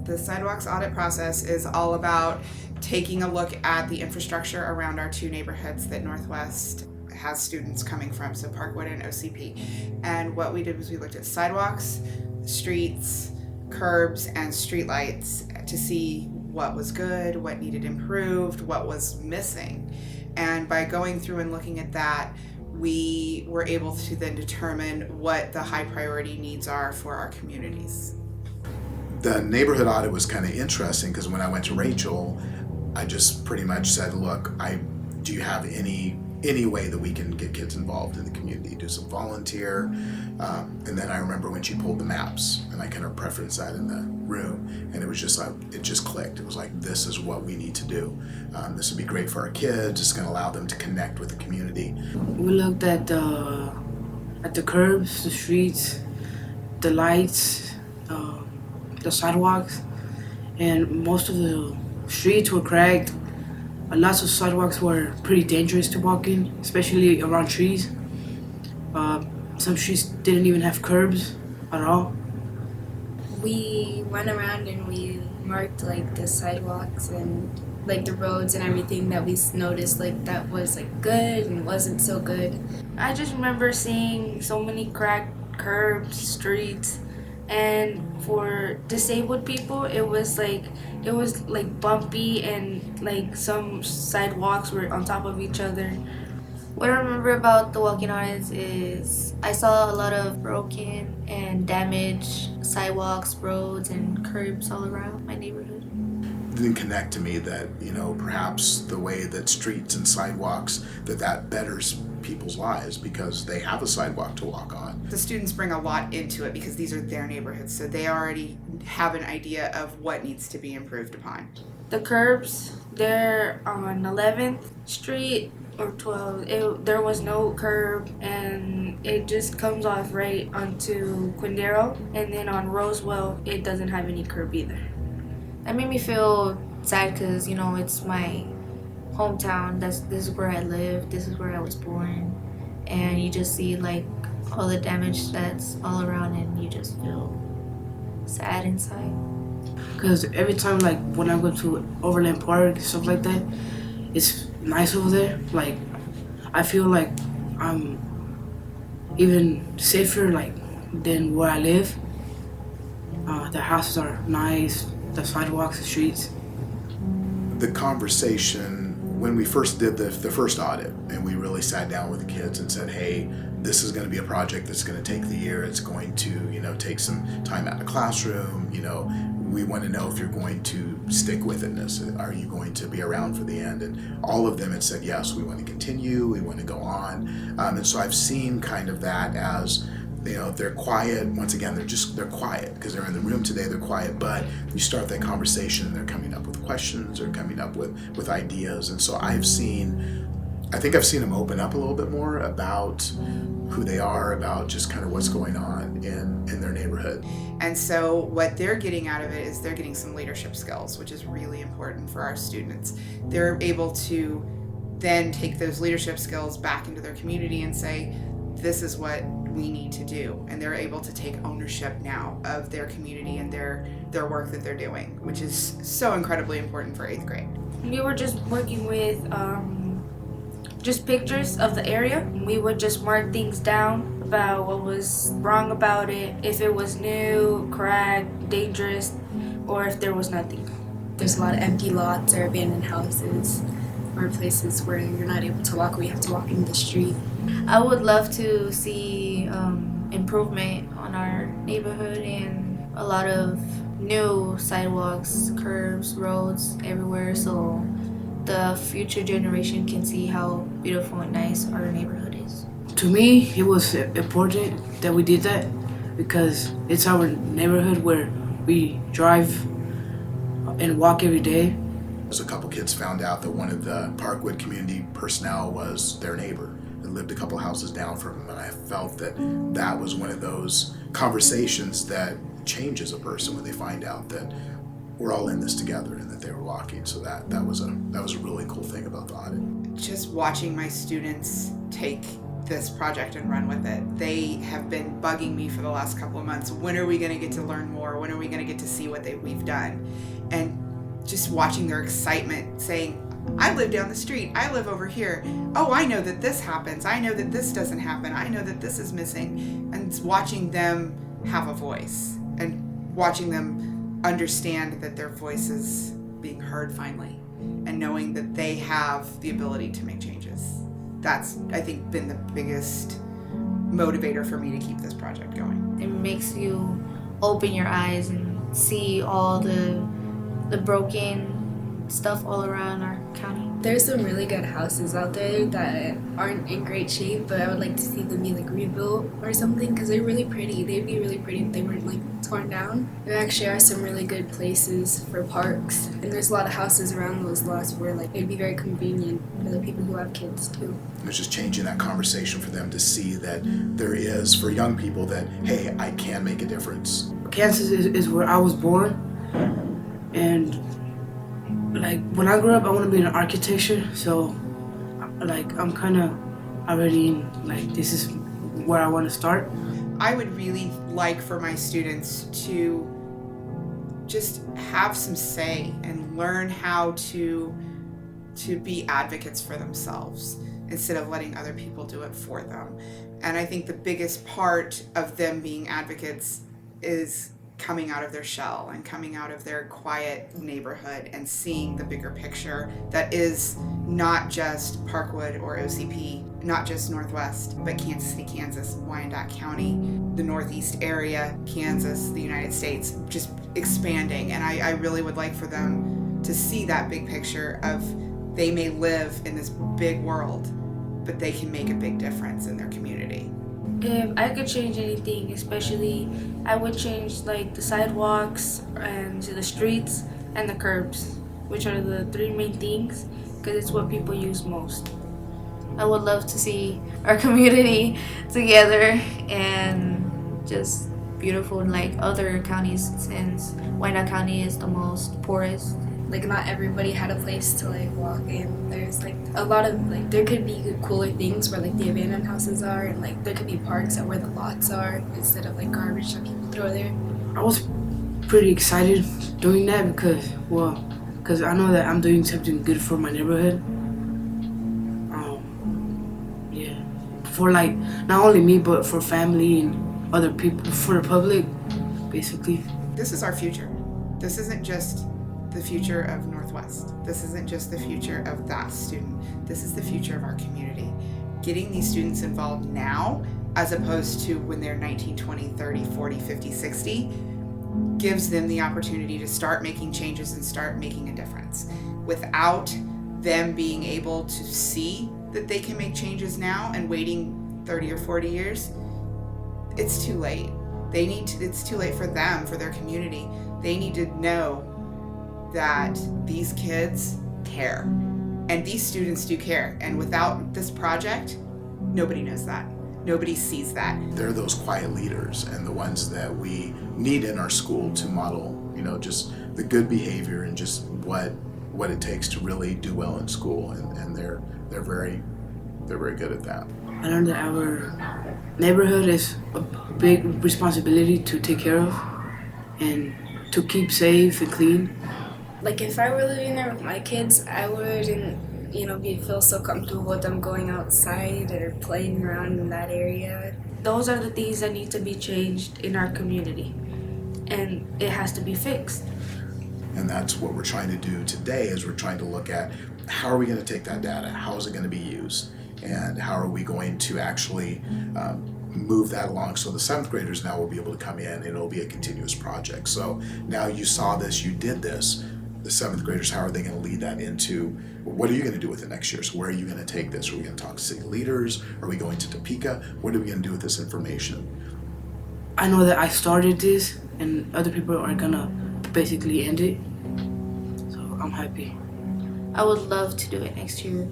The sidewalks audit process is all about taking a look at the infrastructure around our two neighborhoods that Northwest has students coming from, so Parkwood and OCP. And what we did was we looked at sidewalks, streets, curbs, and streetlights to see what was good, what needed improved, what was missing. And by going through and looking at that, we were able to then determine what the high priority needs are for our communities. The neighborhood audit was kind of interesting because when I went to Rachel, I just pretty much said, look, do you have any way that we can get kids involved in the community, do some volunteer? And then I remember when she pulled the maps and I kind of preferenced that in the room, and it was just like, it just clicked. It was like, this is what we need to do. This would be great for our kids. It's going to allow them to connect with the community. We looked at the curbs, the streets, the lights, the sidewalks, and most of the streets were cracked. Lots of sidewalks were pretty dangerous to walk in, especially around trees. Some streets didn't even have curbs at all. We went around and we marked like the sidewalks and like the roads and everything that we noticed like that was like good and wasn't so good. I just remember seeing so many cracked curbs, streets, and for disabled people it was like bumpy and like some sidewalks were on top of each other. What I remember about the walking audits is I saw a lot of broken and damaged sidewalks, roads, and curbs all around my neighborhood. It didn't connect to me that, perhaps the way that streets and sidewalks, that betters people's lives because they have a sidewalk to walk on. The students bring a lot into it because these are their neighborhoods, so they already have an idea of what needs to be improved upon. The curbs, they're on 11th Street or 12th. There was no curb and it just comes off right onto Quindaro, and then on Rosewell it doesn't have any curb either. That made me feel sad because, it's my hometown. This is where I live. This is where I was born. And you just see like all the damage that's all around and you just feel sad inside. Because every time like when I go to Overland Park, stuff like that, it's nice over there. Like I feel like I'm even safer like than where I live. The houses are nice, the sidewalks, the streets. The conversation when we first did the first audit and we really sat down with the kids and said, hey, this is going to be a project that's going to take the year. It's going to, take some time out of the classroom. We want to know if you're going to stick with it. Are you going to be around for the end? And all of them had said, yes, we want to continue. We want to go on. And so I've seen kind of that as, they're quiet. Once again, they're quiet because they're in the room today, they're quiet, but you start that conversation and they're coming up with questions or coming up with ideas. And so I think I've seen them open up a little bit more about who they are, about just kind of what's going on in their neighborhood. And so what they're getting out of it is they're getting some leadership skills, which is really important for our students. They're able to then take those leadership skills back into their community and say, this is what we need to do. And they're able to take ownership now of their community and their work that they're doing, which is so incredibly important for 8th grade. We were just working with just pictures of the area. We would just mark things down about what was wrong about it, if it was new, cracked, dangerous, or if there was nothing. There's a lot of empty lots or abandoned houses or places where you're not able to walk or you have to walk in the street. I would love to see improvement on our neighborhood and a lot of new sidewalks, curbs, roads everywhere so the future generation can see how beautiful and nice our neighborhood is. To me, it was important that we did that because it's our neighborhood where we drive and walk every day. A couple kids found out that one of the Parkwood community personnel was their neighbor and lived a couple houses down from them, and I felt that was one of those conversations that changes a person when they find out that we're all in this together and that they were walking. So that was a really cool thing about the audit. Just watching my students take this project and run with it. They have been bugging me for the last couple of months. When are we going to get to learn more? When are we going to get to see what we've done? And just watching their excitement, saying, I live down the street. I live over here. Oh, I know that this happens. I know that this doesn't happen. I know that this is missing. And watching them have a voice and watching them understand that their voice is being heard finally and knowing that they have the ability to make changes. That's, I think, been the biggest motivator for me to keep this project going. It makes you open your eyes and see all the broken stuff all around our county. There's some really good houses out there that aren't in great shape, but I would like to see them be like rebuilt or something because they're really pretty. They'd be really pretty if they weren't like torn down. There actually are some really good places for parks, and there's a lot of houses around those lots where like it'd be very convenient for the people who have kids too. It's just changing that conversation for them to see that there is, for young people, that, hey, I can make a difference. Kansas is where I was born, and like when I grew up, I want to be in architecture. So, like I'm kind of already in, like this is where I want to start. I would really like for my students to just have some say and learn how to be advocates for themselves instead of letting other people do it for them. And I think the biggest part of them being advocates is coming out of their shell and coming out of their quiet neighborhood and seeing the bigger picture that is not just Parkwood or OCP, not just Northwest, but Kansas City, Kansas, Wyandotte County, the Northeast area, Kansas, the United States, just expanding. And I really would like for them to see that big picture of they may live in this big world, but they can make a big difference in their community. If I could change anything, especially I would change like the sidewalks and the streets and the curbs, which are the three main things because it's what people use most. I would love to see our community together and just beautiful like other counties, since Wyandotte County is the most poorest. Like not everybody had a place to like walk in. There's like a lot of like there could be cooler things where like the abandoned houses are, and like there could be parks where the lots are instead of like garbage that people throw there. I was pretty excited doing that because I know that I'm doing something good for my neighborhood. Yeah, for like not only me but for family and other people, for the public, basically. This is our future. This isn't just the future of Northwest. This isn't just the future of that student. This is the future of our community. Getting these students involved now, as opposed to when they're 19, 20, 30, 40, 50, 60, gives them the opportunity to start making changes and start making a difference. Without them being able to see that they can make changes now and waiting 30 or 40 years, it's too late. It's too late for them, for their community. They need to know that these kids care and these students do care, and without this project nobody knows that, nobody sees that. They're those quiet leaders and the ones that we need in our school to model, just the good behavior and just what it takes to really do well in school, and they're very good at that. I learned that our neighborhood is a big responsibility to take care of and to keep safe and clean. Like if I were living there with my kids, I wouldn't, feel so comfortable with them going outside or playing around in that area. Those are the things that need to be changed in our community, and it has to be fixed. And that's what we're trying to do today, is we're trying to look at how are we going to take that data, how is it going to be used, and how are we going to actually move that along so the 7th graders now will be able to come in and it'll be a continuous project. So now you saw this, you did this, the 7th graders, how are they going to lead that into, what are you going to do with it next year? So where are you going to take this? Are we going to talk to city leaders? Are we going to Topeka? What are we going to do with this information? I know that I started this and other people are gonna basically end it, so I'm happy. I would love to do it next year.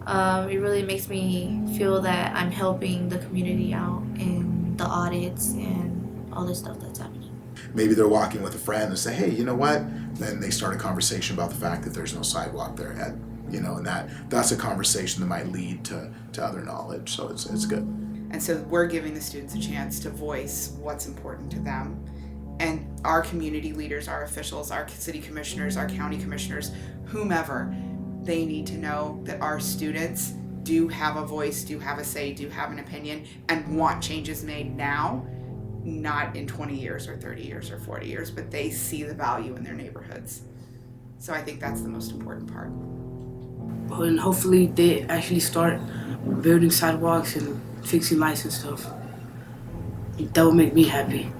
It really makes me feel that I'm helping the community out in the audits and all this stuff that's happening. Maybe they're walking with a friend and say, hey, you know what? Then they start a conversation about the fact that there's no sidewalk there at And that's a conversation that might lead to other knowledge. So it's good. And so we're giving the students a chance to voice what's important to them. And our community leaders, our officials, our city commissioners, our county commissioners, whomever, they need to know that our students do have a voice, do have a say, do have an opinion, and want changes made now, not in 20 years or 30 years or 40 years, but they see the value in their neighborhoods. So I think that's the most important part. And hopefully they actually start building sidewalks and fixing lights and stuff. That will make me happy.